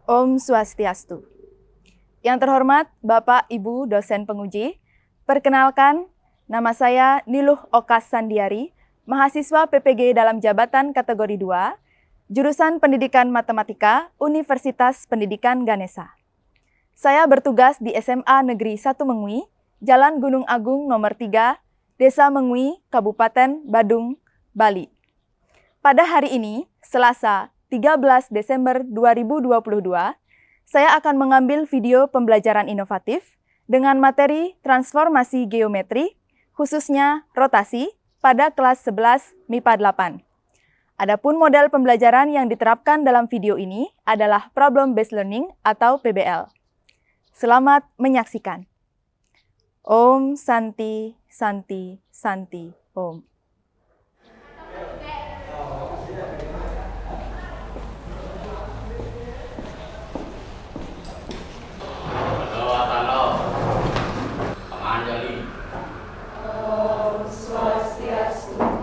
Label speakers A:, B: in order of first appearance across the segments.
A: Om Swastiastu. Yang terhormat Bapak Ibu dosen penguji, perkenalkan nama saya Niluh Okas Sandiari, mahasiswa PPG dalam jabatan kategori 2, jurusan Pendidikan Matematika, Universitas Pendidikan Ganesha. Saya bertugas di SMA Negeri 1 Mengui, Jalan Gunung Agung nomor 3, Desa Mengui, Kabupaten Badung, Bali. Pada hari ini, Selasa 13 Desember 2022, saya akan mengambil video pembelajaran inovatif dengan materi transformasi geometri, khususnya rotasi, pada kelas 11 MIPA 8. Adapun model pembelajaran yang diterapkan dalam video ini adalah Problem Based Learning atau PBL. Selamat menyaksikan. Om Santi, Santi, Santi, Om.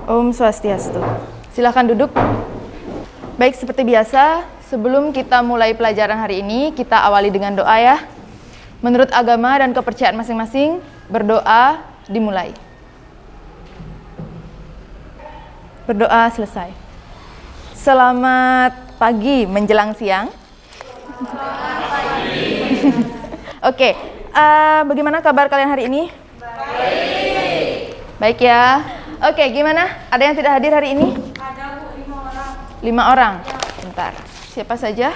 A: Om Swastiastu. Silakan duduk. Baik, seperti biasa, sebelum kita mulai pelajaran hari ini, kita awali dengan doa ya. Menurut agama dan kepercayaan masing-masing, berdoa dimulai. Berdoa selesai. Selamat pagi menjelang siang. Selamat pagi. Oke, bagaimana kabar kalian hari ini? Baik. Baik ya. Oke, gimana? Ada yang tidak hadir hari ini?
B: Ada, Bu, 5 orang.
A: 5 orang? Bentar. Siapa saja?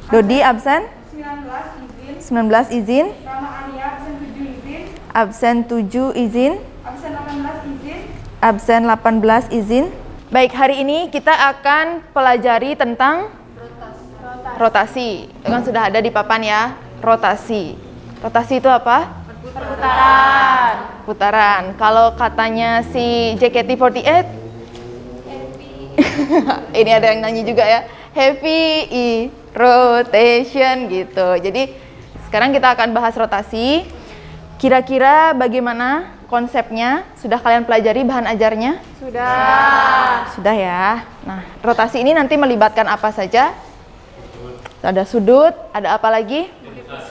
B: Dodi
A: absen? 19
B: 19 izin.
A: izin.
B: Rama Ania absen 7 izin.
A: Absen 7 izin.
B: Absen 18 izin.
A: Absen 18 izin. Baik, hari ini kita akan pelajari tentang rotasi. Itu kan sudah ada di papan ya, rotasi. Rotasi itu apa? Putaran. Kalau katanya si JKT48, ini ada yang nyanyi juga ya, heavy rotation gitu. Jadi sekarang kita akan bahas rotasi. Kira-kira bagaimana konsepnya? Sudah kalian pelajari bahan ajarnya? Sudah ya. Nah, rotasi ini nanti melibatkan apa saja? Ada sudut, ada apa lagi?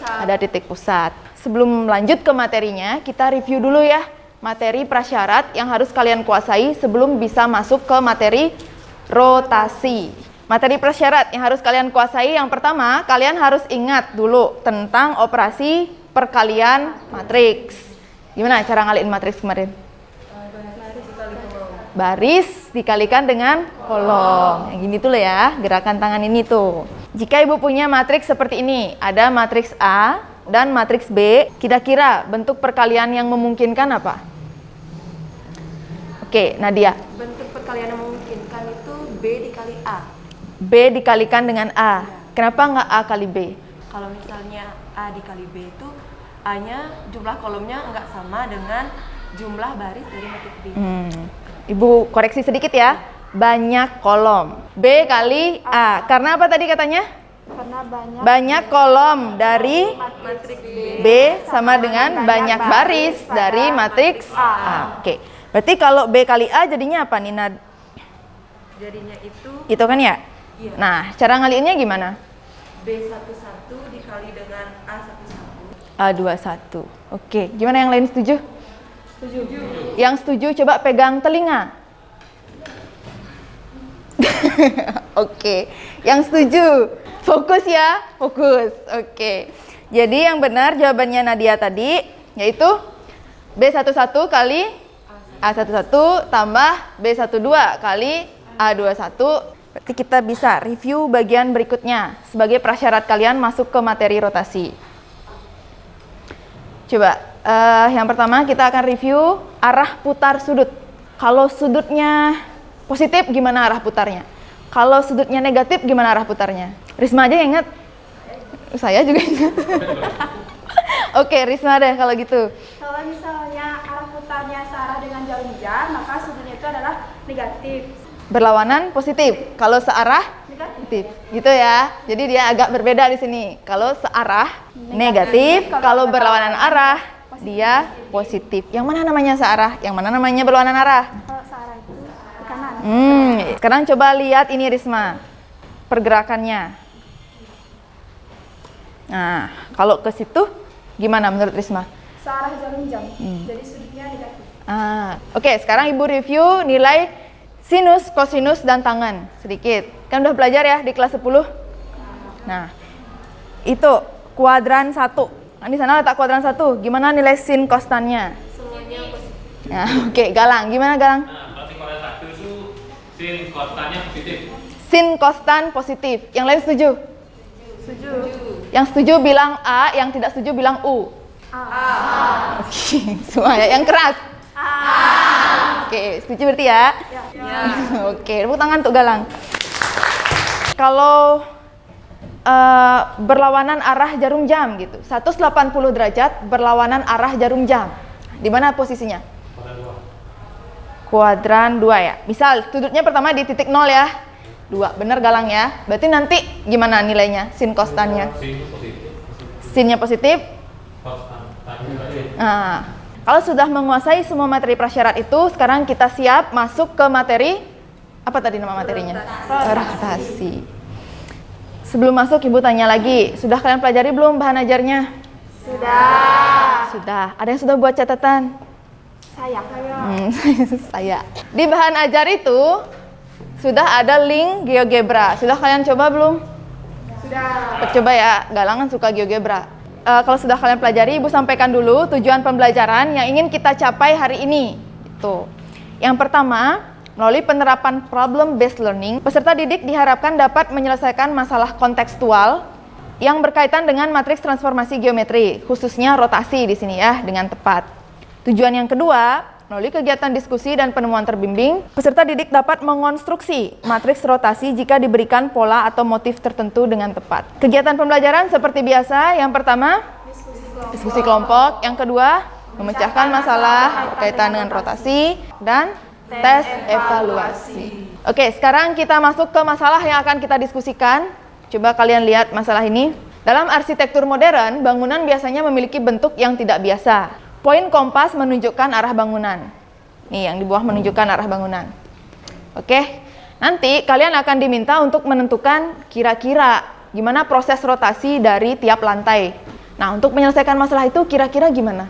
A: Ada titik pusat. Sebelum lanjut ke materinya, kita review dulu ya materi prasyarat yang harus kalian kuasai sebelum bisa masuk ke materi rotasi. Materi prasyarat yang harus kalian kuasai, yang pertama, kalian harus ingat dulu tentang operasi perkalian matriks. Gimana cara ngaliin matriks kemarin? Baris dikalikan dengan kolom. Yang gini tuh loh ya, gerakan tangan ini tuh. Jika ibu punya matriks seperti ini, ada matriks A dan matriks B, kira-kira bentuk perkalian yang memungkinkan apa? Oke, Nadia.
C: Bentuk perkalian yang memungkinkan itu B dikali A.
A: B dikalikan dengan A. Kenapa nggak A kali B?
C: Kalau misalnya A dikali B itu A-nya jumlah kolomnya nggak sama dengan jumlah baris dari matrik B.
A: Ibu koreksi sedikit ya. Banyak kolom. B kali A. Karena apa tadi katanya?
B: Karena
A: Banyak kolom dari
C: Matrik
A: B sama dengan banyak baris dari matriks A. Oke. Berarti kalau B kali A jadinya apa nih, Nad?
C: jadinya itu
A: Itu kan ya?
C: Iya.
A: Nah, cara ngaliinnya gimana?
C: B11 dikali dengan A11.
A: A21. Oke, gimana yang lain setuju? Setuju. Yang setuju coba pegang telinga. Oke, yang setuju fokus ya, fokus. Oke, jadi yang benar jawabannya Nadia tadi yaitu B11 kali A11 tambah B12 kali A21. Berarti kita bisa review bagian berikutnya sebagai prasyarat kalian masuk ke materi rotasi. Coba, yang pertama kita akan review arah putar sudut. Kalau sudutnya positif, gimana arah putarnya? Kalau sudutnya negatif, gimana arah putarnya? Risma aja yang ingat? Saya juga ingat. Oke, Risma deh kalau gitu.
B: Kalau misalnya arah putarnya searah dengan jarum jam, maka sudutnya itu adalah negatif.
A: Berlawanan positif. Kalau searah negatif. Gitu ya. Jadi dia agak berbeda di sini. Kalau searah negatif, kalau berlawanan arah dia positif. Yang mana namanya searah? Yang mana namanya berlawanan arah?
B: Kalau searah itu ke kanan.
A: Sekarang coba lihat ini Risma. Pergerakannya. Nah, kalau ke situ gimana menurut Risma?
B: Searah jarum jam. Jadi sudutnya negatif.
A: Oke, sekarang Ibu review nilai sinus, kosinus, dan tangan sedikit. Kan udah belajar ya di kelas 10? Nah, itu kuadran 1. Nah, di sana letak kuadran 1. Gimana nilai sin kostannya?
C: Semuanya positif.
A: Nah, oke, Galang. Gimana Galang?
D: Nah, berarti kuadran 1 itu sin kostannya positif.
A: Sin kostan positif. Yang lain setuju?
B: Setuju.
A: Yang setuju bilang A, yang tidak setuju bilang U. Oke, semua ya. Yang keras? Oke, setuju berarti ya?
C: Ya.
A: Oke, tepuk tangan untuk Galang. Kalau berlawanan arah jarum jam gitu, 180 derajat berlawanan arah jarum jam. Di mana posisinya? Kuadran 2 ya. Misal sudutnya pertama di titik 0 ya. 2, bener Galang ya. Berarti nanti gimana nilainya? Sin kostannya?
D: Sin positif.
A: Sinnya positif.
D: Kostan negatif.
A: Nah, kalau sudah menguasai semua materi prasyarat itu, sekarang kita siap masuk ke materi, apa tadi nama materinya? Rotasi. Sebelum masuk, Ibu tanya lagi, sudah kalian pelajari belum bahan ajarnya? Sudah. Ada yang sudah buat catatan?
B: Saya.
A: Saya. Di bahan ajar itu, sudah ada link GeoGebra. Sudah kalian coba belum?
B: Sudah.
A: Coba ya, Galang kan suka GeoGebra. Kalau sudah kalian pelajari, Ibu sampaikan dulu tujuan pembelajaran yang ingin kita capai hari ini. Itu. Yang pertama, melalui penerapan problem-based learning, peserta didik diharapkan dapat menyelesaikan masalah kontekstual yang berkaitan dengan matriks transformasi geometri, khususnya rotasi di sini ya, dengan tepat. Tujuan yang kedua, melalui kegiatan diskusi dan penemuan terbimbing, peserta didik dapat mengonstruksi matriks rotasi jika diberikan pola atau motif tertentu dengan tepat. Kegiatan pembelajaran seperti biasa, yang pertama, diskusi kelompok, yang kedua, memecahkan masalah berkaitan dengan rotasi, dan tes evaluasi. Oke, sekarang kita masuk ke masalah yang akan kita diskusikan. Coba kalian lihat masalah ini. Dalam arsitektur modern, bangunan biasanya memiliki bentuk yang tidak biasa. Poin kompas menunjukkan arah bangunan. Nih, yang di bawah menunjukkan arah bangunan. Oke, nanti kalian akan diminta untuk menentukan kira-kira gimana proses rotasi dari tiap lantai. Nah, untuk menyelesaikan masalah itu kira-kira gimana?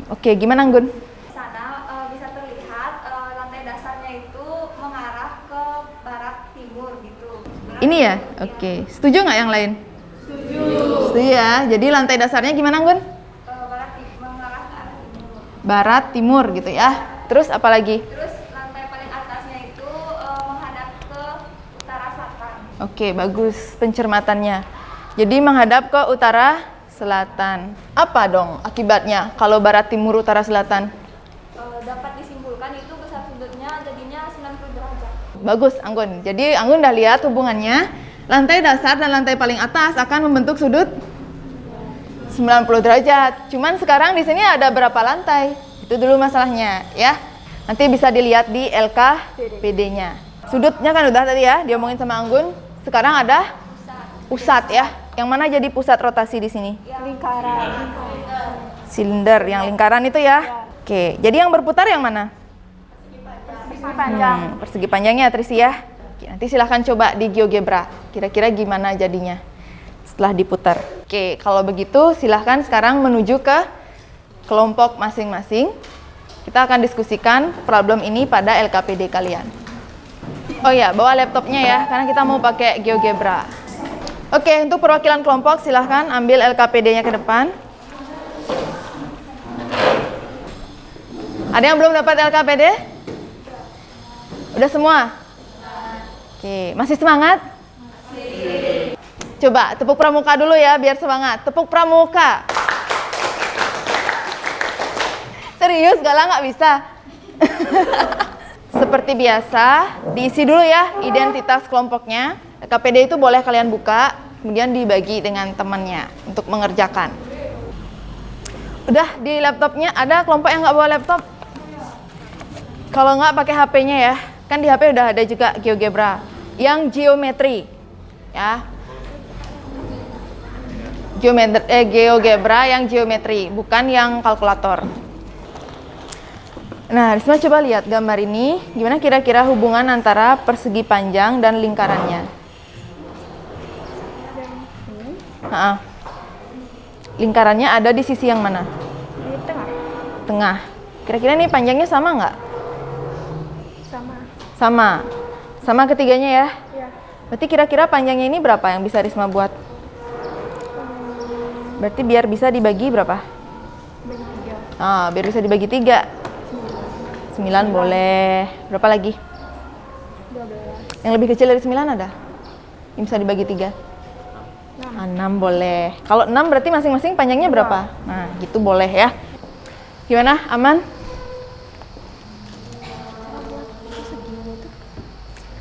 A: Oke, gimana Anggun?
B: Di sana bisa terlihat lantai dasarnya itu mengarah ke barat timur gitu.
A: Ini ya? Oke, setuju nggak yang lain? Setuju. Setuju ya, jadi lantai dasarnya gimana Anggun?
B: Mengarah ke arah timur.
A: Barat, timur gitu ya. Terus apa lagi?
B: Terus lantai paling atasnya itu menghadap ke utara selatan.
A: Oke, bagus pencermatannya. Jadi menghadap ke utara selatan. Apa dong akibatnya kalau barat, timur, utara, selatan?
B: Dapat disimpulkan itu besar sudutnya jadinya 90 derajat.
A: Bagus, Anggun. Jadi Anggun udah lihat hubungannya. Lantai dasar dan lantai paling atas akan membentuk sudut 90 derajat. Cuman sekarang di sini ada berapa lantai? Itu dulu masalahnya ya. Nanti bisa dilihat di LKPD-nya. Sudutnya kan udah tadi ya, diomongin sama Anggun. Sekarang ada pusat ya. Yang mana jadi pusat rotasi di sini?
B: Lingkaran.
A: Silinder, yang lingkaran itu ya. Oke, jadi yang berputar yang mana?
B: Persegi panjang.
A: Persegi panjangnya Trisi ya. Oke, nanti silahkan coba di GeoGebra. Kira-kira gimana jadinya setelah diputar. Oke, kalau begitu silahkan sekarang menuju ke kelompok masing-masing. Kita akan diskusikan problem ini pada LKPD kalian. Oh ya, bawa laptopnya ya, karena kita mau pakai GeoGebra. Oke, untuk perwakilan kelompok silahkan ambil LKPD-nya ke depan. Ada yang belum dapat LKPD? Udah semua? Oke, masih semangat? Coba tepuk pramuka dulu ya biar semangat. Tepuk pramuka. Serius, Galang nggak bisa? Seperti biasa, diisi dulu ya identitas kelompoknya. LKPD itu boleh kalian buka, kemudian dibagi dengan temannya untuk mengerjakan. Udah di laptopnya, ada kelompok yang nggak bawa laptop? Kalau nggak pakai HP-nya ya, kan di HP udah ada juga GeoGebra yang geometri, ya. GeoGebra yang geometri, bukan yang kalkulator. Nah, Risma coba lihat gambar ini, gimana kira-kira hubungan antara persegi panjang dan lingkarannya? Ha-ha. Lingkarannya ada di sisi yang mana?
B: Di tengah.
A: Tengah. Kira-kira nih panjangnya sama nggak?
B: Sama.
A: Sama. Sama ketiganya ya?
B: Ya.
A: Berarti kira-kira panjangnya ini berapa yang bisa Risma buat? Berarti biar bisa dibagi berapa?
B: Bagi 3.
A: Ah, biar bisa dibagi 3. 9 boleh. Berapa lagi?
B: 12.
A: Yang lebih kecil dari 9 ada? Yang bisa dibagi 3? 6 boleh. Kalau 6 berarti masing-masing panjangnya berapa? Nah, gitu boleh ya. Gimana? Aman?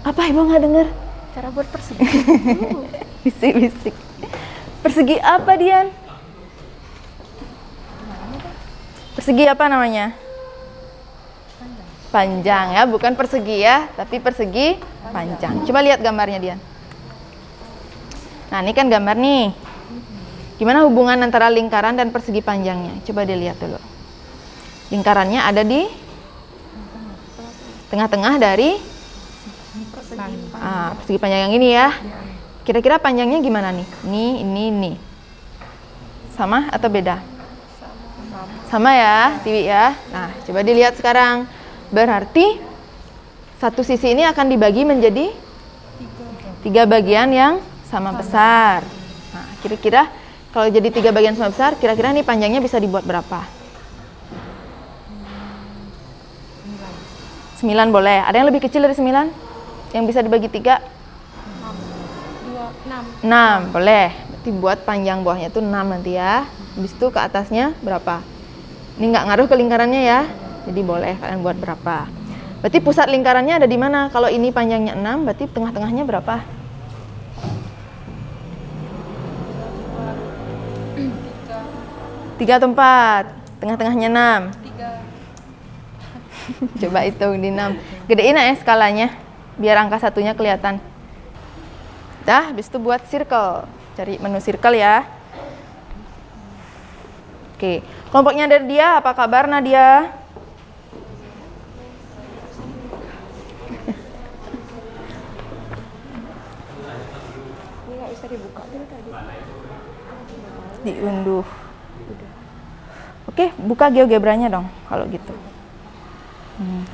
A: Apa ibu nggak dengar?
B: Cara buat persegi.
A: Bisik-bisik. Persegi apa, Dian? Persegi apa namanya? Panjang ya, bukan persegi ya, tapi persegi panjang. Coba lihat gambarnya, Dian. Nah, ini kan gambar nih. Gimana hubungan antara lingkaran dan persegi panjangnya? Coba dilihat dulu. Lingkarannya ada di tengah-tengah dari persegi panjang yang ini ya. Kira-kira panjangnya gimana nih? Ini. Sama atau beda? Sama ya, Tiwi ya. Nah, coba dilihat sekarang. Berarti satu sisi ini akan dibagi menjadi 3 bagian yang sama besar. Nah, kira-kira kalau jadi 3 bagian sama besar, kira-kira nih panjangnya bisa dibuat berapa? 9 boleh. Ada yang lebih kecil dari 9? Yang bisa dibagi 3? 6 boleh. Berarti buat panjang bawahnya itu 6 nanti ya. Habis itu ke atasnya berapa? Ini nggak ngaruh ke lingkarannya ya. Jadi boleh kalian buat berapa. Berarti pusat lingkarannya ada di mana? Kalau ini panjangnya 6, berarti tengah-tengahnya berapa? 3 atau 4? Tengah-tengahnya 6? 3. Coba hitung di 6. Gedein ya skalanya, biar angka satunya kelihatan. Dah, habis itu buat circle. Cari menu circle ya. Oke, kelompoknya dari dia, apa kabar Nadia?
C: Ini nggak bisa dibuka dulu tadi.
A: Diunduh. Oke, buka GeoGebra-nya dong kalau gitu.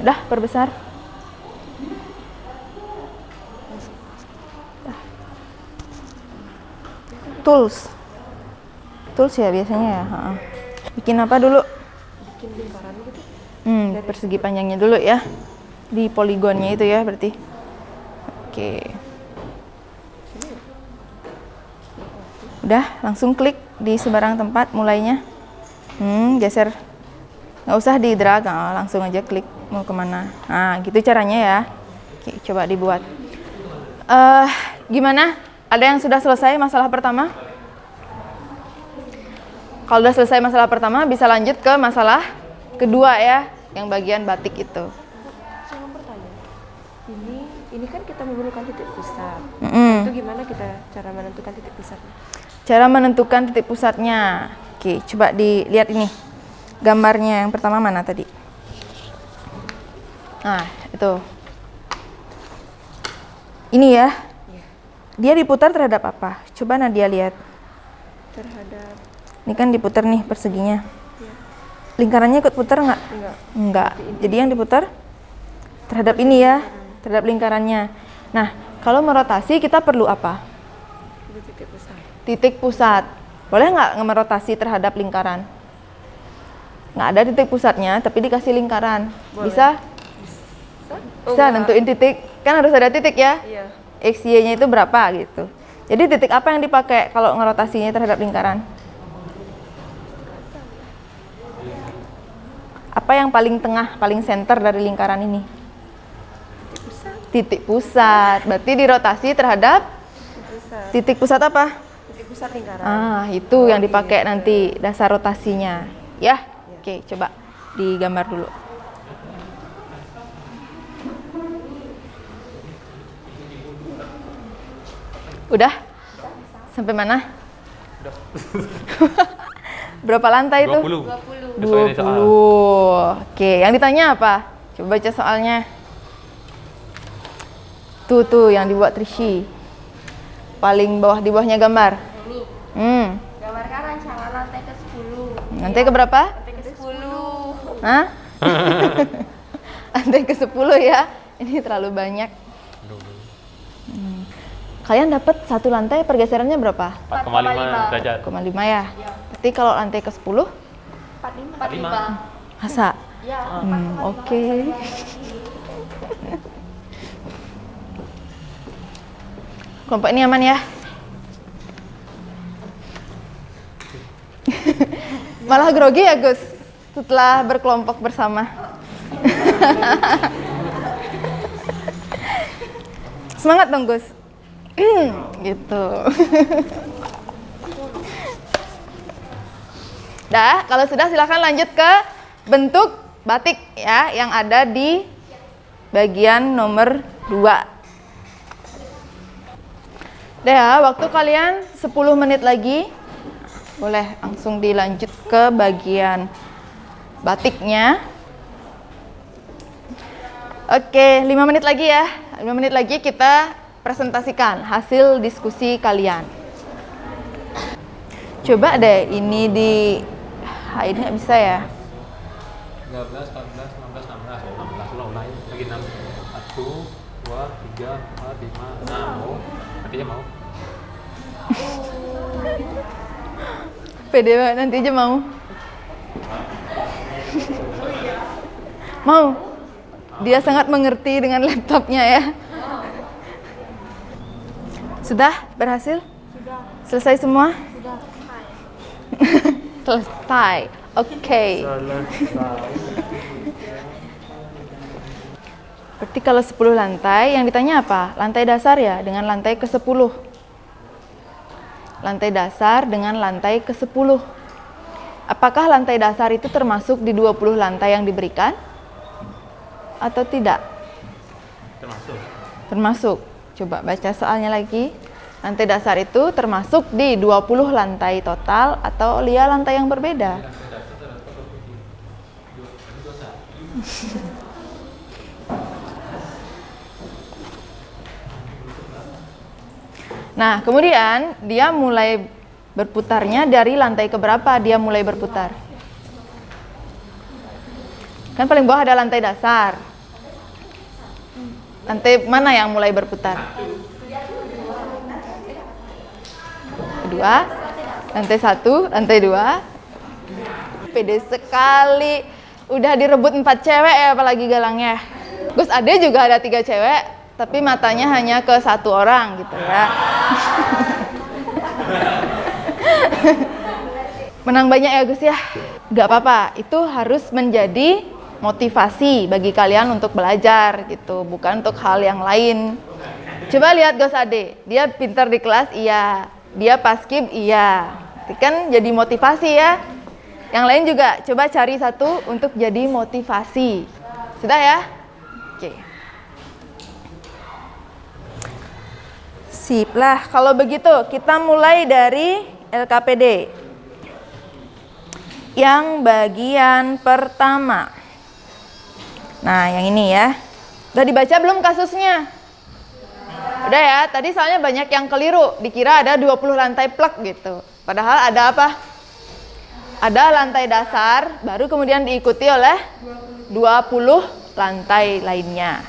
A: Udah, perbesar. Tools ya biasanya ya. Bikin apa dulu?
C: Bikin lingkaran gitu.
A: Persegi panjangnya dulu ya. Di poligonnya itu ya berarti. Oke. Udah, langsung klik di sebarang tempat mulainya. Geser. Nggak usah di drag, langsung aja klik mau kemana. Nah, gitu caranya ya. Oke, coba dibuat. Gimana? Ada yang sudah selesai masalah pertama? Kalau udah selesai masalah pertama, bisa lanjut ke masalah kedua ya, yang bagian batik itu.
C: Saya mau bertanya. Ini kan kita memerlukan titik pusat. Itu gimana kita cara menentukan titik pusatnya?
A: Cara menentukan titik pusatnya. Oke, coba dilihat ini. Gambarnya yang pertama mana tadi? Nah, itu. Ini ya. Dia diputar terhadap apa? Coba Nadia lihat.
C: Terhadap.
A: Ini kan diputar nih perseginya. Lingkarannya ikut putar nggak? Enggak. Jadi yang diputar terhadap ini ya, terhadap lingkarannya. Nah, kalau merotasi kita perlu apa?
C: Titik pusat.
A: Titik pusat. Boleh nggak merotasi terhadap lingkaran? Nggak ada titik pusatnya, tapi dikasih lingkaran.
C: Boleh.
A: Bisa? Bisa nentuin titik. Kan harus ada titik ya?
C: Iya.
A: X, Y-nya itu berapa gitu. Jadi titik apa yang dipakai kalau ngerotasinya terhadap lingkaran? Apa yang paling tengah, paling center dari lingkaran ini? Titik pusat. Berarti dirotasi terhadap titik pusat apa?
C: Titik pusat lingkaran.
A: Itu yang dipakai nanti dasar rotasinya. Ya? Oke, coba digambar dulu. Udah? Sampai mana?
D: Udah.
A: Berapa lantai itu?
D: 20.
A: 20. Oke, yang ditanya apa? Coba baca soalnya. Tuh yang dibuat Trishi. Paling bawah, di bawahnya gambar.
B: Gambarkan rancangan lantai ke-10.
A: Lantai ke berapa?
B: Lantai ke-10.
A: Hah? Lantai ke-10 ya. Ini terlalu banyak. Kalian dapat satu lantai pergeserannya berapa?
D: 4,5 derajat.
A: 4,5 ya? Berarti kalau lantai ke-10?
B: 45.
A: Masa?
B: Ya.
A: Oke. Kelompok ini aman ya? Malah grogi ya Gus setelah berkelompok bersama. Semangat dong Gus. Gitu. Dah, kalau sudah silakan lanjut ke bentuk batik ya yang ada di bagian nomor 2. Dah ya, waktu kalian 10 menit lagi. Boleh langsung dilanjut ke bagian batiknya. Oke, 5 menit lagi ya. 5 menit lagi kita presentasikan hasil diskusi kalian. Coba deh ini di ini nggak bisa ya.
D: 13, 14, 15, 16. 16 lo naik lagi 6. 1, 2, 3, 4, 5, 6. Mau? Artinya mau?
A: Pede banget, nanti aja mau. Mau. Dia sangat mengerti dengan laptopnya ya. Sudah berhasil?
B: Sudah.
A: Selesai semua?
B: Sudah.
A: Selesai. Oke. Berarti kalau 10 lantai, yang ditanya apa? Lantai dasar ya, dengan lantai ke-10. Lantai dasar dengan lantai ke-10. Apakah lantai dasar itu termasuk di 20 lantai yang diberikan? Atau tidak?
D: Termasuk.
A: Termasuk. Coba baca soalnya lagi. Lantai dasar itu termasuk di 20 lantai total atau lia lantai yang berbeda? Nah, kemudian dia mulai berputarnya dari lantai keberapa dia mulai berputar? Kan paling bawah ada lantai dasar. Lantai mana yang mulai berputar? Kedua, lantai 1, lantai 2. Pede sekali. Udah direbut 4 cewek ya, apalagi galangnya. Gus Ade juga ada 3 cewek, tapi matanya hanya ke 1 orang gitu ya. Menang banyak ya Gus ya. Gak apa-apa, itu harus menjadi motivasi bagi kalian untuk belajar gitu, bukan untuk hal yang lain. Coba lihat Gus Ade, dia pintar di kelas, iya. Dia paskib, iya. Itu kan jadi motivasi ya. Yang lain juga coba cari satu untuk jadi motivasi. Sudah ya? Oke. Sip lah, kalau begitu kita mulai dari LKPD. Yang bagian pertama. Nah, yang ini ya. Udah dibaca belum kasusnya? Udah ya, tadi soalnya banyak yang keliru. Dikira ada 20 lantai plek gitu. Padahal ada apa? Ada lantai dasar, baru kemudian diikuti oleh 20 lantai lainnya.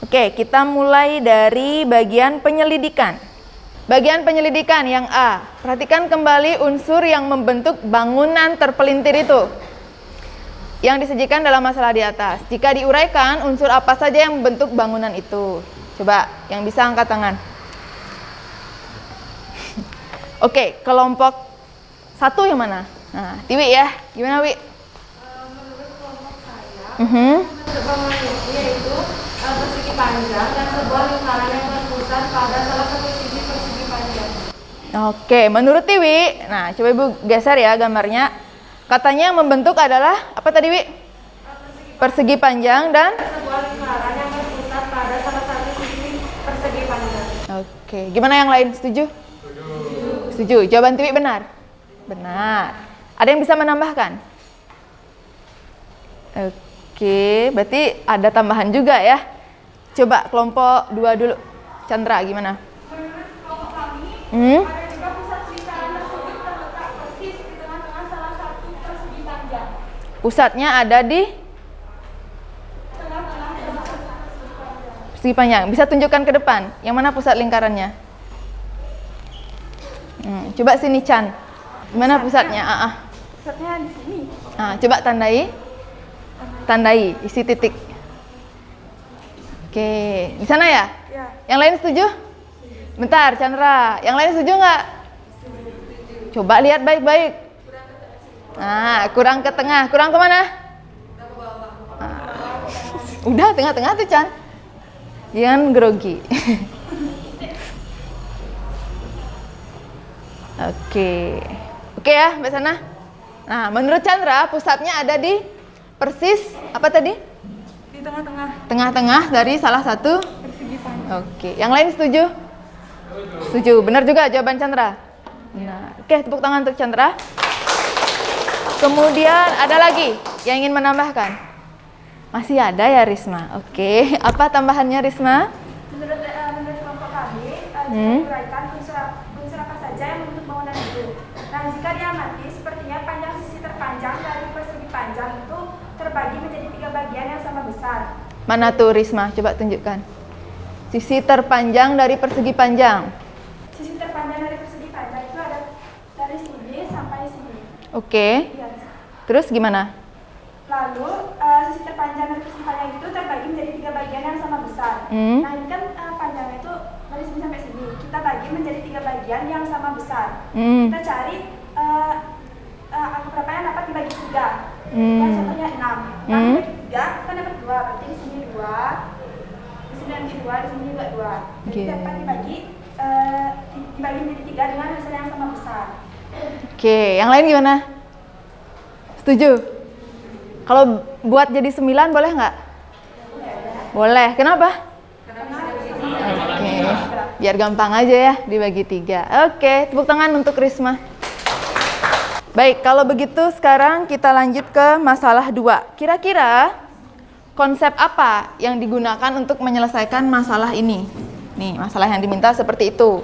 A: Oke, kita mulai dari bagian penyelidikan. Bagian penyelidikan yang A. Perhatikan kembali unsur yang membentuk bangunan terpelintir itu yang disajikan dalam masalah di atas. Jika diuraikan, unsur apa saja yang membentuk bangunan itu? Coba, yang bisa angkat tangan. Oke, kelompok 1 yang mana? Nah, Tiwi ya. Gimana, Wi?
B: Menurut kelompok saya, bentuk bangunan itu yaitu persegi panjang dan sebuah lingkaran yang berpusat pada salah satu sisi persegi panjang.
A: Oke, menurut Tiwi, nah coba Ibu geser ya gambarnya. Katanya yang membentuk adalah apa tadi, Wi? Persegi panjang dan
B: Sebuah lingkaran yang berpusat pada salah satu sisi persegi panjang.
A: Oke, gimana yang lain? Setuju? Setuju. Jawaban Tiwi benar? Benar. Ada yang bisa menambahkan? Oke, berarti ada tambahan juga ya. Coba kelompok 2 dulu. Chandra, gimana?
B: Menurut kelompok kami,
A: Hmm?
B: ada juga pusat
A: Pusatnya ada di persegi panjang. Bisa tunjukkan ke depan. Yang mana pusat lingkarannya? Coba sini Chan. Mana pusatnya?
B: Pusatnya di sini.
A: Coba tandai. Tandai, isi titik. Oke, di sana ya?
B: Ya.
A: Yang lain setuju? Bentar, Chandra. Yang lain setuju nggak? Coba lihat baik-baik. Kurang ke tengah. Kurang ke mana? Udah, tengah-tengah tuh, Chan. Jangan grogi. Oke ya, Mbak Sana. Nah, menurut Chandra, pusatnya ada di persis, apa tadi?
B: Di tengah-tengah.
A: Tengah-tengah dari salah satu
B: Persegi panjang.
A: Oke, yang lain setuju? Setuju, benar juga jawaban Chandra. Nah, oke, tepuk tangan untuk Chandra. Kemudian ada lagi yang ingin menambahkan? Masih ada ya Risma? Oke, apa tambahannya Risma?
B: Menurut kelompok kami, diuraikan unsur apa saja yang membentuk bangunan itu. Nah, jika diamati, sepertinya panjang sisi terpanjang dari persegi panjang itu terbagi menjadi 3 bagian yang sama besar.
A: Mana tuh Risma? Coba tunjukkan. Sisi terpanjang dari persegi panjang.
B: Sisi terpanjang dari persegi panjang itu ada dari sini sampai sini.
A: Oke.
B: Iya.
A: Terus gimana?
B: Lalu sisi terpanjang dari persegi panjang itu terbagi menjadi 3 bagian yang sama besar. Nah, ini kan panjangnya itu dari sini sampai sini. Kita bagi menjadi 3 bagian yang sama besar. Kita cari angka berapa yang dapat dibagi 3. Contohnya 6. Nah, dibagi 3 kita dapat 2. Berarti di sini 2. Di sini nanti 2, di sini juga 2. Jadi dapat dibagi menjadi 3 dengan hasil yang sama besar.
A: Oke, yang lain gimana? Setuju? Kalau buat jadi 9 boleh nggak? Boleh. Kenapa? Oke, biar gampang aja ya dibagi 3. Oke, tepuk tangan untuk Risma. Baik, kalau begitu sekarang kita lanjut ke masalah 2. Kira-kira konsep apa yang digunakan untuk menyelesaikan masalah ini? Nih, masalah yang diminta seperti itu.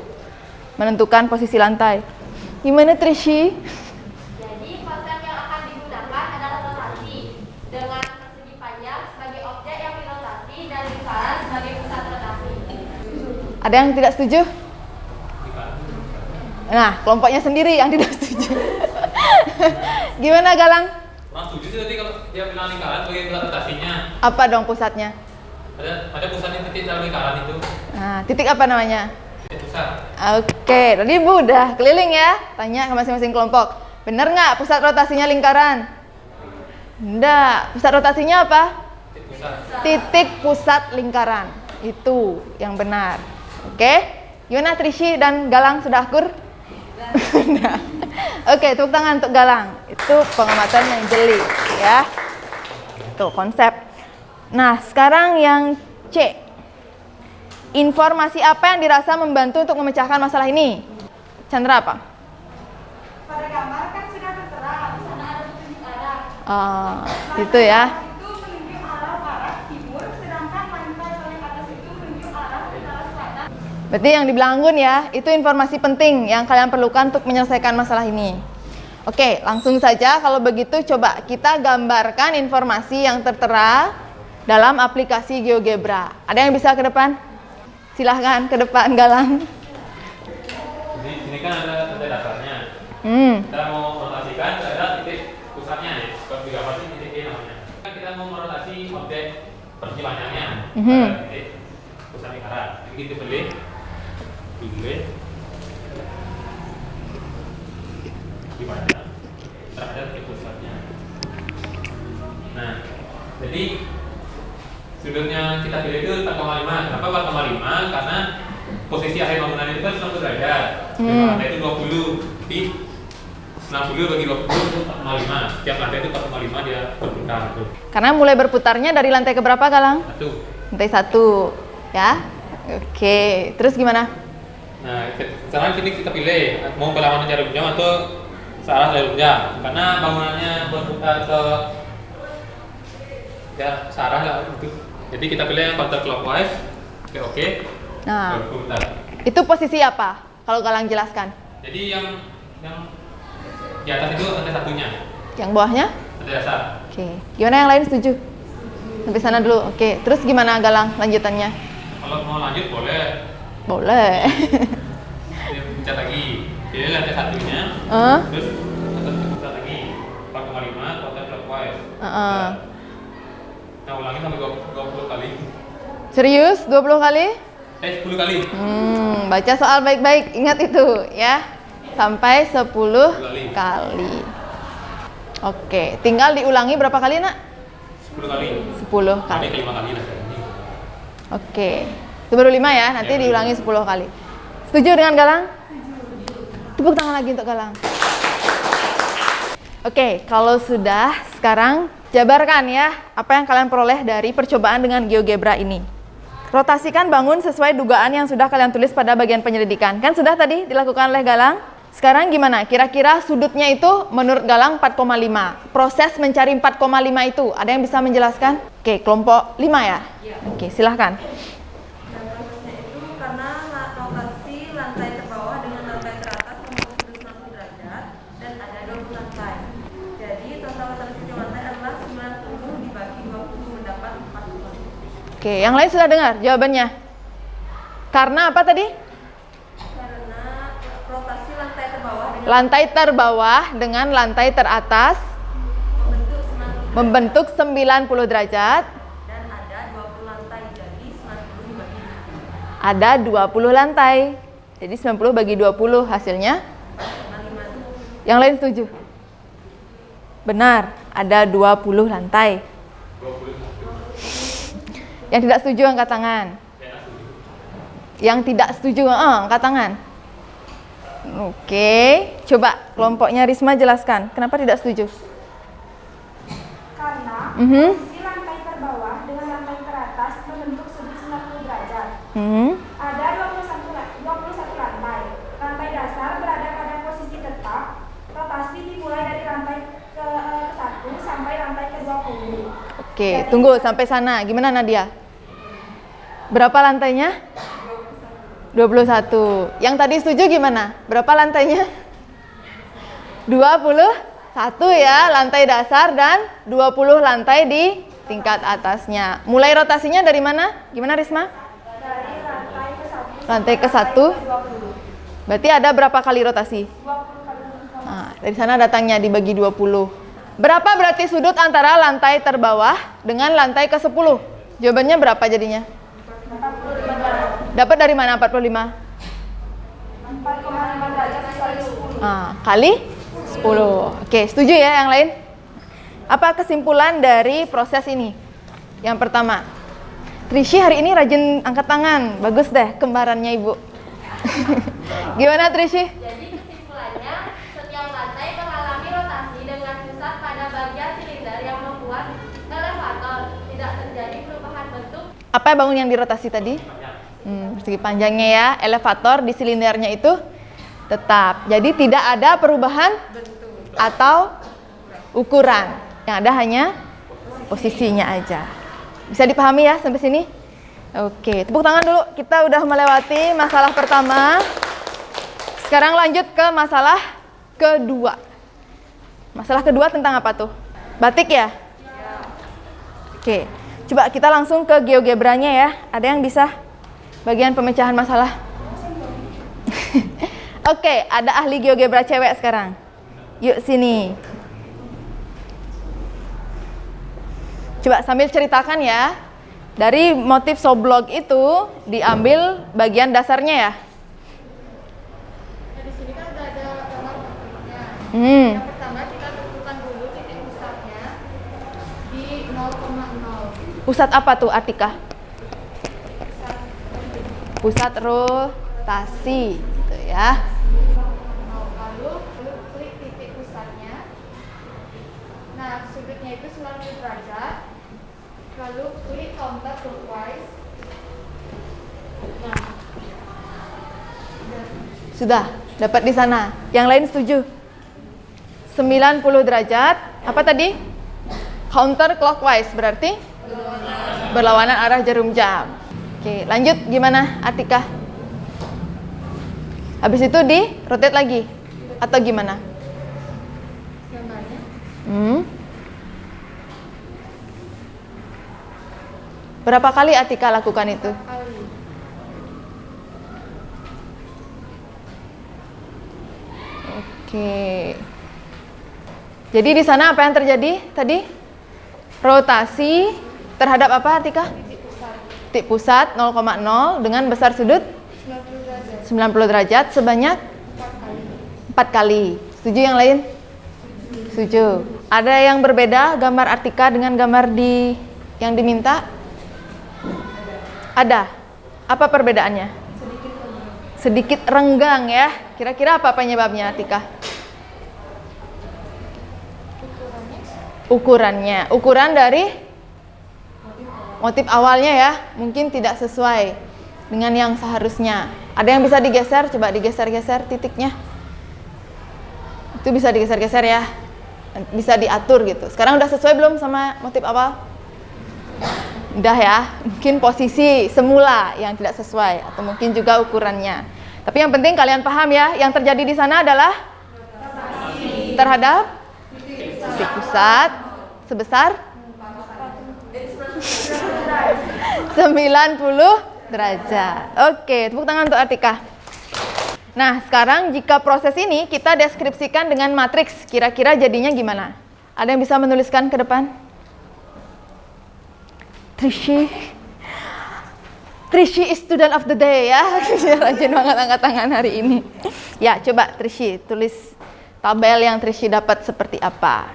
A: Menentukan posisi lantai. Gimana Trishi?
E: Jadi konsep yang akan digunakan adalah rotasi dengan persegi panjang sebagai objek yang dirotasi dan lingkaran sebagai pusat rotasi.
A: Ada yang tidak setuju? Nah, kelompoknya sendiri yang tidak setuju. Gimana Galang?
D: Kurang setuju sih tadi kalau dia bilang lingkaran sebagai pusat rotasinya.
A: Apa dong pusatnya?
D: Ada pusatnya titik dalam lingkaran itu.
A: Nah, titik apa namanya?
D: Titik pusat.
A: Oke, tadi Ibu udah keliling ya, tanya ke masing-masing kelompok. Benar nggak pusat rotasinya lingkaran? Enggak, pusat rotasinya apa?
D: Titik pusat.
A: Titik pusat lingkaran. Itu yang benar. Oke, gimana Trishi dan Galang sudah akur? Nah. Oke, tepuk tangan untuk Galang. Itu pengamatan yang jeli ya. Itu konsep. Nah, sekarang yang C. Informasi apa yang dirasa membantu untuk memecahkan masalah ini? Chandra apa?
B: Pada gambar kan sudah tertera di sana ada petunjuk arah.
A: Itu ya.
B: Itu menunjuk arah barat timur, sedangkan lantai paling atas itu menunjuk arah utara selatan.
A: Berarti yang di belanggun ya, itu informasi penting yang kalian perlukan untuk menyelesaikan masalah ini. Oke, langsung saja kalau begitu coba kita gambarkan informasi yang tertera dalam aplikasi GeoGebra. Ada yang bisa ke depan? Silahkan ke depan Galang.
D: Jadi sini kan ada dasarnya. Kita mau merotasikan ada titik pusatnya ya. Kalau di gambar ini titik E namanya. Kita mau merotasi objek persegi panjangnya. Ada titik pusat lingkaran. Jadi kita pilih di panjang. Terhadap titik pusatnya. Nah, jadi sudutnya kita pilih itu 4,5. Kenapa 4,5? Karena posisi akhir bangunan itu kan 90 derajat. Lantai itu 20. Jadi 60 bagi 20 itu 4,5. Setiap lantai itu 4,5 dia berputar gitu.
A: Karena mulai berputarnya dari lantai ke berapa Galang?
D: 1.
A: Lantai 1 ya. Oke, terus gimana?
D: Nah, sekarang ini kita pilih mau berlawanan jarum jam atau searah jarum jam. Karena bangunannya berputar ke ya searah lah gitu. Jadi kita pilih yang counterclockwise. Oke.
A: Nah,
D: berputar.
A: itu posisi apa? Kalau Galang jelaskan.
D: Jadi yang di atas itu lantai satunya.
A: Yang bawahnya?
D: Lantai dasar.
A: Oke. Oke. Gimana yang lain setuju? Sampai sana dulu. Oke. Terus gimana Galang lanjutannya?
D: Kalau mau lanjut boleh.
A: Boleh.
D: Dia pencet lagi. Jadi lantai satunya. Terus pencet lagi. 4,5 total clockwise. Nah, ulangi sampai 20 kali.
A: Serius? 20 kali?
D: 10 kali.
A: Baca soal baik-baik. Ingat itu ya. Sampai 10 kali. Oke. Tinggal diulangi berapa kali, Nak?
D: 10 kali.
A: 10 kali.
D: Ada 5 kali lah.
A: Oke. Itu baru 5 ya. Nanti diulangi 10 kali. Setuju dengan Galang? Tepuk tangan lagi untuk Galang. Oke, kalau sudah, sekarang jabarkan ya apa yang kalian peroleh dari percobaan dengan GeoGebra ini. Rotasikan bangun sesuai dugaan yang sudah kalian tulis pada bagian penyelidikan. Kan sudah tadi dilakukan oleh Galang? Sekarang gimana? Kira-kira sudutnya itu menurut Galang 4,5. Proses mencari 4,5 itu, ada yang bisa menjelaskan? Oke, kelompok 5 ya? Oke, silahkan.
C: Dan prosesnya itu karena rotasi lantai terbawah dengan lantai teratas membentuk sudut 90 derajat dan ada 20 lantai. Jadi total rotasi lantai adalah 90 dibagi 20 mendapat 40.
A: Oke, yang lain sudah dengar jawabannya? Karena apa tadi?
C: Karena rotasi lantai terbawah dengan
A: Lantai terbawah dengan lantai teratas membentuk 90 derajat.
C: dan ada 20 lantai. Jadi 90 dibagi 20.
A: Ada 20 lantai. Jadi 90 bagi 20 hasilnya?
C: 5.
A: Yang lain setuju? Benar, ada 20 lantai. Yang tidak setuju angkat tangan. Yang tidak setuju angkat tangan. Oke, coba kelompoknya Risma jelaskan. Kenapa tidak setuju?
B: Karena posisi lantai terbawah dengan lantai teratas membentuk sudut 90 derajat. Ada 21 lantai. Lantai dasar berada pada posisi tetap. Rotasi dimulai dari lantai ke-1 sampai lantai ke-20.
A: Oke, tunggu sampai sana. Gimana Nadia? Berapa lantainya? 21. Yang tadi setuju gimana? Berapa lantainya? 21 ya, lantai dasar dan 20 lantai di tingkat atasnya. Mulai rotasinya dari mana? Gimana Risma?
B: Dari lantai ke-1
A: Lantai ke-1.
B: 20.
A: Berarti ada berapa kali rotasi?
B: 20 kali.
A: Nah, dari sana datangnya dibagi 20. Berapa berarti sudut antara lantai terbawah dengan lantai ke-10? Jawabannya berapa jadinya?
B: 45.
A: Dapat dari mana 45?
B: 4,5 derajat kali 10.
A: Kali 10. Oke, setuju ya yang lain? Apa kesimpulan dari proses ini? Yang pertama, Trishi hari ini rajin angkat tangan. Bagus deh kembarannya Ibu. Gimana Trishi?
E: Jadi kesimpulannya, setiap lantai mengalami rotasi dengan pusat pada bagian silinder yang membuat elevator tidak terjadi perubahan bentuk.
A: Apa bangun yang dirotasi tadi? Persegi panjangnya ya. Elevator di silindernya itu tetap. Jadi tidak ada perubahan atau ukuran. Yang ada hanya posisinya aja. Bisa dipahami ya sampai sini? Oke, tepuk tangan dulu. Kita udah melewati masalah pertama. Sekarang lanjut ke masalah kedua. Masalah kedua tentang apa tuh? Batik ya? Oke, coba kita langsung ke GeoGebra-nya ya. Ada yang bisa bagian pemecahan masalah? Oke, ada ahli GeoGebra cewek sekarang. Yuk sini. Coba sambil ceritakan ya. Dari motif soblog itu diambil bagian dasarnya ya.
F: Di sini kan udah ada gambar bentuknya. Yang pertama kita tentukan dulu titik pusatnya di 0,0.
A: Pusat apa tuh Atika? Pusat rotasi gitu ya.
F: Lalu klik titik pusatnya. Nah, sudutnya itu 90 derajat. Lalu klik counter clockwise. Nah,
A: Sudah, dapat di sana. Yang lain setuju? 90 derajat. Apa tadi? Counter clockwise berarti berlawanan arah jarum jam. Oke, lanjut gimana Atika? Habis itu di rotate lagi atau gimana?
F: gambarnya
A: Berapa kali Atika lakukan itu?
F: Kali.
A: Oke. Jadi di sana apa yang terjadi tadi? Rotasi terhadap apa Atika? Titik pusat 0,0 dengan besar sudut
F: 90 derajat.
A: 90 derajat sebanyak 4 kali. Setuju yang lain? Setuju. Ada yang berbeda gambar Atika dengan gambar yang diminta? Ada. Apa perbedaannya? Sedikit renggang ya. Kira-kira apa penyebabnya Atika? Ukurannya. Ukuran dari motif awalnya ya. Mungkin tidak sesuai dengan yang seharusnya. Ada yang bisa digeser? Coba digeser-geser titiknya. Itu bisa digeser-geser ya. Bisa diatur gitu. Sekarang udah sesuai belum sama motif awal? Udah ya. Mungkin posisi semula yang tidak sesuai atau mungkin juga ukurannya. Tapi yang penting kalian paham ya, yang terjadi di sana adalah terhadap titik pusat sebesar 90 derajat. Oke, tepuk tangan untuk Atika. Nah, sekarang jika proses ini kita deskripsikan dengan matriks, kira-kira jadinya gimana? Ada yang bisa menuliskan ke depan? Trishi is student of the day ya. Rajin banget angkat tangan hari ini. Ya, coba Trishi tulis tabel yang Trishi dapat seperti apa.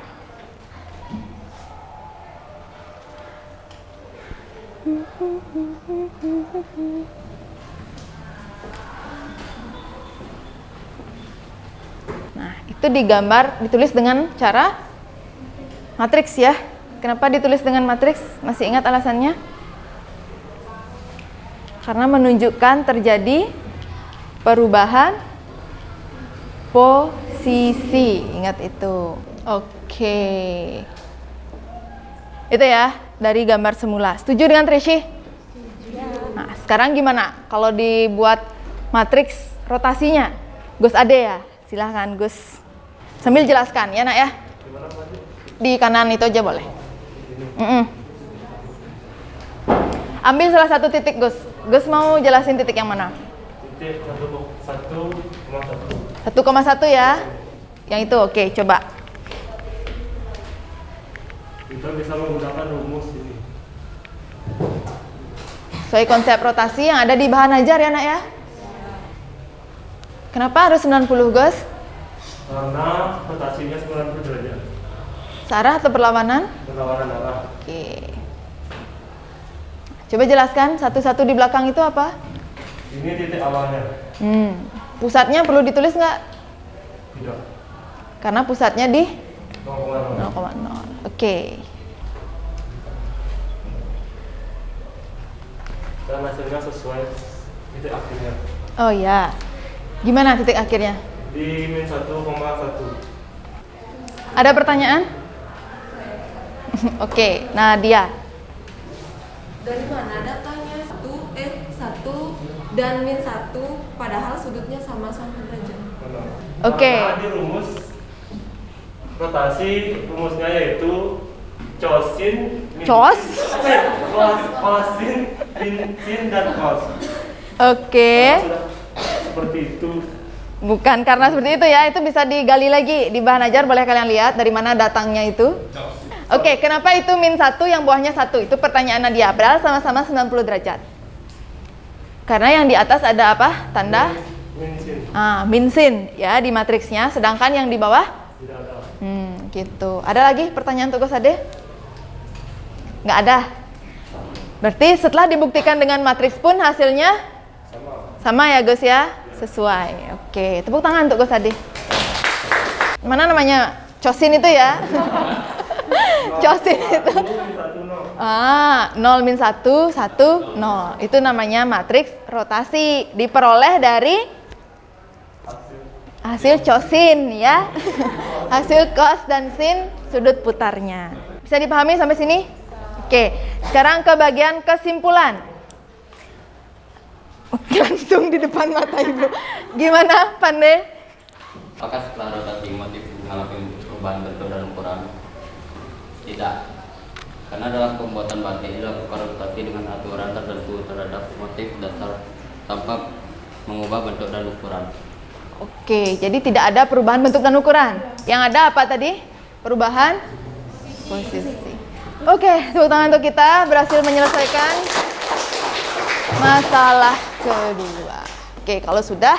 A: Nah, itu digambar, ditulis dengan cara matriks ya. Kenapa ditulis dengan matriks? Masih ingat alasannya? Karena menunjukkan terjadi perubahan posisi. Ingat itu. Oke. Itu ya, dari gambar semula. Setuju dengan Trishi? Nah, sekarang gimana kalau dibuat matriks rotasinya? Gus Ade ya? Silahkan Gus. Sambil jelaskan ya nak ya. Di kanan itu aja boleh. Ambil salah satu titik Gus. Gus mau jelasin titik yang mana?
G: Titik 1,1.
A: 1,1 ya. Yang itu oke, coba.
G: Kita bisa menggunakan rumus ini.
A: Sesuai konsep rotasi yang ada di bahan ajar ya nak ya. Kenapa harus 90 Gus?
G: Karena rotasinya 90 derajat.
A: Searah atau berlawanan?
G: Berlawanan arah.
A: Oke. Coba jelaskan satu-satu di belakang itu apa?
G: Ini titik awalnya.
A: Pusatnya perlu ditulis nggak?
G: Tidak.
A: Karena pusatnya di
G: 0,0.
A: 0,0. Oke.
G: Dan hasilnya sesuai titik akhirnya.
A: Oh ya. Gimana titik akhirnya?
G: Di min 1,1.
A: Ada pertanyaan? Oke, nah dia.
C: Dari mana datanya 1 dan min 1 padahal sudutnya sama-sama derajat?
A: Oke.
G: Karena di rumus rotasi rumusnya yaitu cosin min
A: Cos?
G: cosin min sin dan cos.
A: Oke.
G: Sudah seperti itu.
A: Bukan karena seperti itu ya, itu bisa digali lagi di bahan ajar, boleh kalian lihat dari mana datangnya itu. Oke, kenapa itu min 1 yang bawahnya 1? Itu pertanyaan Nadia, padahal sama-sama 90 derajat. Karena yang di atas ada apa? Tanda?
G: Min sin.
A: Min sin ya di matriksnya, sedangkan yang di bawah?
G: Tidak ada.
A: Gitu. Ada lagi pertanyaan untuk Gus Ade? Nggak ada. Berarti setelah dibuktikan dengan matriks pun hasilnya sama ya Gus ya? Sesuai. Oke, tepuk tangan untuk Gus Ade. Mana namanya? Cosin itu ya? Cosin itu. 0 min 1, 1, 0. Itu namanya matriks rotasi. Diperoleh dari hasil cosin ya. Hasil cos dan sin sudut putarnya. Bisa dipahami sampai sini? Oke, sekarang ke bagian kesimpulan. Langsung di depan mata Ibu. Gimana, Pande?
H: Apakah setelah rotasi motif mengalami perubahan bentuk dan ukuran? Tidak. Karena dalam pembuatan batik dilakukan rotasi dengan aturan tertentu terhadap motif dasar tanpa mengubah bentuk dan ukuran.
A: Oke, jadi tidak ada perubahan bentuk dan ukuran. Yang ada apa tadi? Perubahan posisi. Oke, tepuk tangan untuk kita berhasil menyelesaikan masalah kedua. Oke, kalau sudah,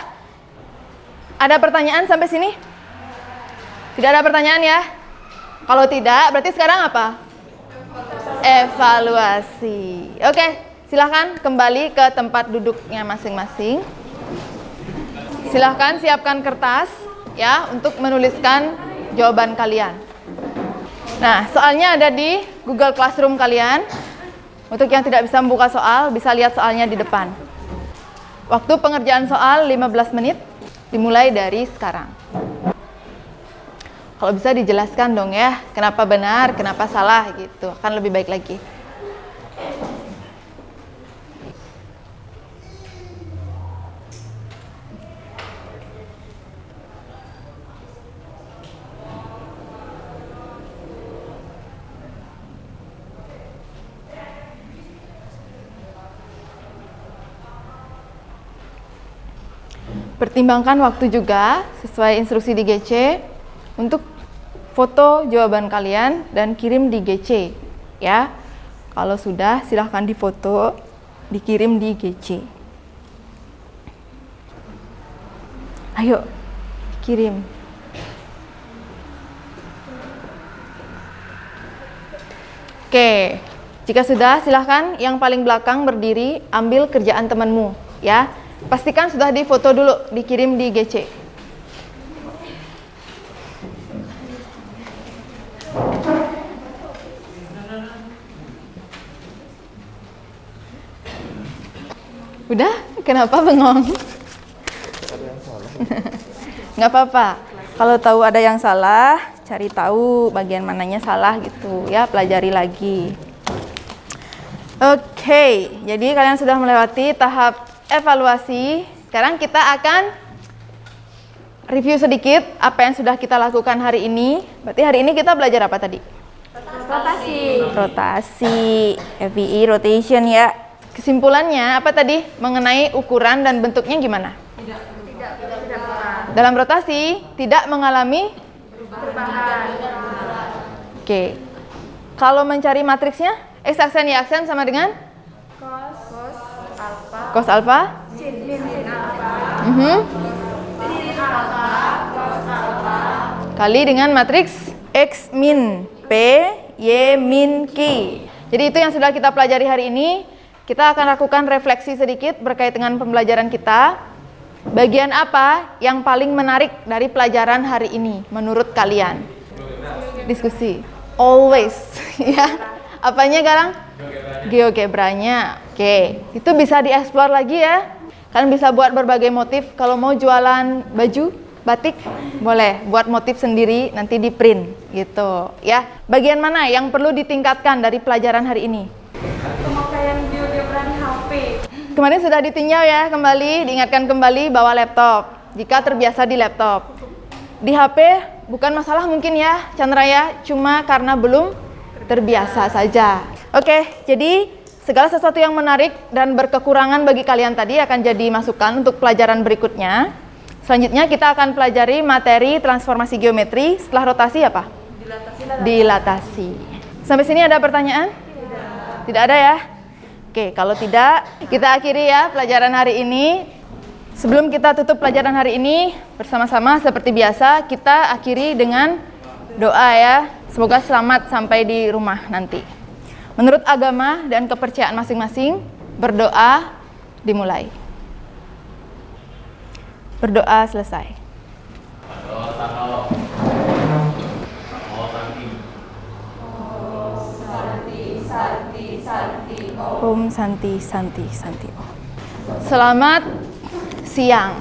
A: ada pertanyaan sampai sini? Tidak ada pertanyaan ya? Kalau tidak, berarti sekarang apa? Evaluasi. Oke, silahkan kembali ke tempat duduknya masing-masing. Silahkan siapkan kertas ya untuk menuliskan jawaban kalian. Nah, soalnya ada di Google Classroom kalian. Untuk yang tidak bisa membuka soal, bisa lihat soalnya di depan. Waktu pengerjaan soal 15 menit, dimulai dari sekarang. Kalau bisa dijelaskan dong ya, kenapa benar, kenapa salah gitu, akan lebih baik lagi. Pertimbangkan waktu juga sesuai instruksi di GC untuk foto jawaban kalian dan kirim di GC ya. Kalau sudah silahkan difoto, dikirim di GC. Ayo kirim. Oke, jika sudah silahkan yang paling belakang berdiri ambil kerjaan temanmu ya. Pastikan sudah difoto dulu, dikirim di GC. Udah? Kenapa bengong? Nggak apa-apa. Kalau tahu ada yang salah, cari tahu bagian mananya salah gitu ya, pelajari lagi. Oke, jadi kalian sudah melewati tahap evaluasi. Sekarang kita akan review sedikit apa yang sudah kita lakukan hari ini. Berarti hari ini kita belajar apa tadi? Rotasi, FEE, rotation ya. Kesimpulannya apa tadi? Mengenai ukuran dan bentuknya gimana?
C: Tidak.
A: Dalam rotasi tidak mengalami
C: Perubahan.
A: Oke. Kalau mencari matriksnya, X aksen Y aksen sama dengan cos alpha,
B: Sin alfa.
A: Kali dengan matriks X min P, Y min Q. Jadi itu yang sudah kita pelajari hari ini. Kita akan lakukan refleksi sedikit berkait dengan pembelajaran kita. Bagian apa yang paling menarik dari pelajaran hari ini menurut kalian? Diskusi. Always. Ya. Apanya sekarang? Geogebranya. Oke, itu bisa dieksplor lagi ya. Kalian bisa buat berbagai motif. Kalau mau jualan baju, batik, boleh buat motif sendiri, nanti di print gitu ya. Bagian mana yang perlu ditingkatkan dari pelajaran hari ini?
B: Pemakaian GeoGebra di HP.
A: Kemarin sudah ditinjau ya, kembali diingatkan kembali bawa laptop jika terbiasa di laptop. Di HP bukan masalah mungkin ya, Chandra ya, cuma karena belum terbiasa saja. Oke, jadi segala sesuatu yang menarik dan berkekurangan bagi kalian tadi akan jadi masukan untuk pelajaran berikutnya. Selanjutnya kita akan pelajari materi transformasi geometri setelah rotasi apa? Dilatasi. Sampai sini ada pertanyaan? Tidak ada ya? Oke, kalau tidak, kita akhiri ya pelajaran hari ini. Sebelum kita tutup pelajaran hari ini, bersama-sama seperti biasa, kita akhiri dengan doa ya. Semoga selamat sampai di rumah nanti. Menurut agama dan kepercayaan masing-masing, berdoa dimulai. Berdoa selesai. Om Santi Santi Santi. Selamat siang.